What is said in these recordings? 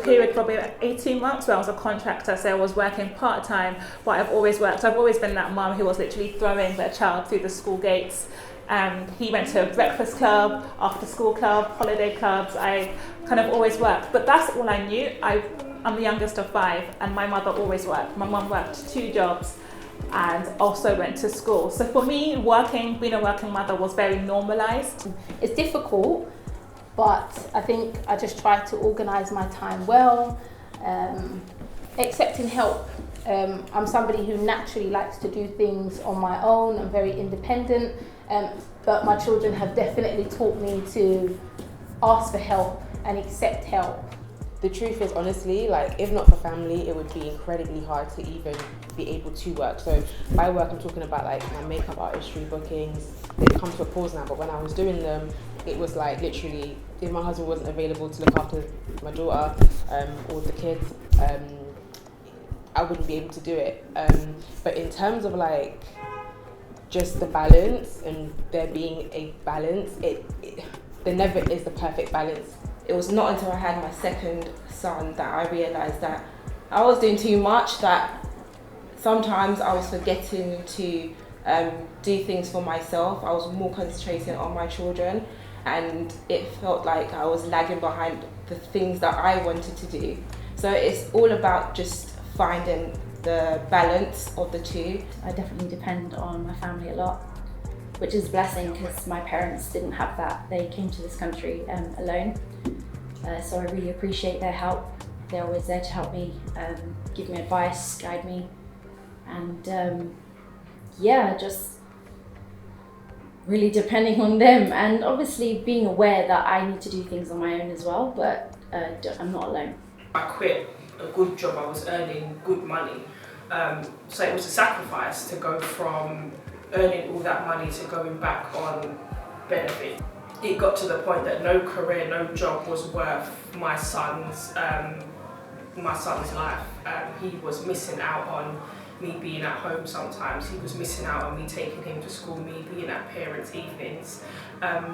period for about 18 months where I was a contractor, so I was working part-time, but I've always worked. So I've always been that mum who was literally throwing their child through the school gates. He went to a breakfast club, after school club, holiday clubs. I kind of always worked, but that's all I knew. I'm the youngest of 5, and my mother always worked. My mum worked 2 jobs and also went to school. So for me, being a working mother was very normalized. It's difficult, but I think I just try to organise my time well, accepting help. I'm somebody who naturally likes to do things on my own. I'm very independent, but my children have definitely taught me to ask for help and accept help. The truth is, honestly, like, if not for family, it would be incredibly hard to even be able to work. So by work, I'm talking about like my makeup artistry bookings. They've come to a pause now, but when I was doing them, it was like literally, if my husband wasn't available to look after my daughter or the kids, I wouldn't be able to do it. But in terms of like just the balance and there being a balance, there never is the perfect balance. It was not until I had my second son that I realised that I was doing too much, that sometimes I was forgetting to do things for myself. I was more concentrating on my children, and it felt like I was lagging behind the things that I wanted to do. So it's all about just finding the balance of the two. I definitely depend on my family a lot, which is a blessing because my parents didn't have that. They came to this country alone. So I really appreciate their help. They're always there to help me, give me advice, guide me, and just really depending on them, and obviously being aware that I need to do things on my own as well, but I'm not alone. I quit a good job, I was earning good money, so it was a sacrifice to go from earning all that money to going back on benefit. It got to the point that no career, no job was worth my son's life. He was missing out on me being at home sometimes. He was missing out on me taking him to school, me being at parents' evenings.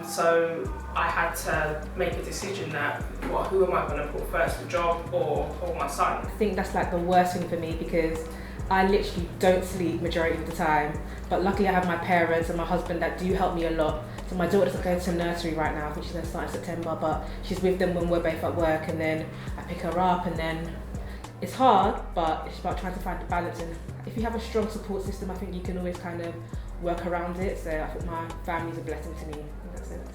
So I had to make a decision that, who am I going to put first, the job or my son? I think that's like the worst thing for me because I literally don't sleep majority of the time. But luckily I have my parents and my husband that do help me a lot. So my daughter doesn't go to nursery right now, I think she's going to start in September, but she's with them when we're both at work, and then I pick her up, and then it's hard, but it's about trying to find the balance. And if you have a strong support system, I think you can always kind of work around it. So I think my family's a blessing to me in that sense.